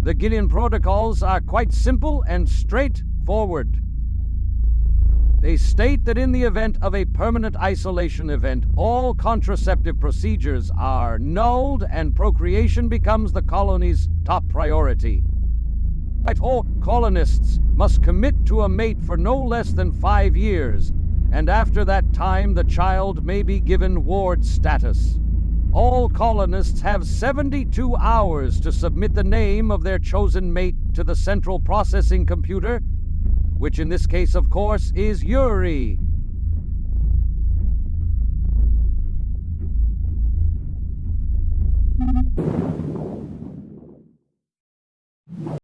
The Gideon protocols are quite simple and straightforward. They state that in the event of a permanent isolation event, all contraceptive procedures are nulled and procreation becomes the colony's top priority. All colonists must commit to a mate for no less than 5 years, and after that time the child may be given ward status. All colonists have 72 hours to submit the name of their chosen mate to the central processing computer, which in this case, of course, is Yuri.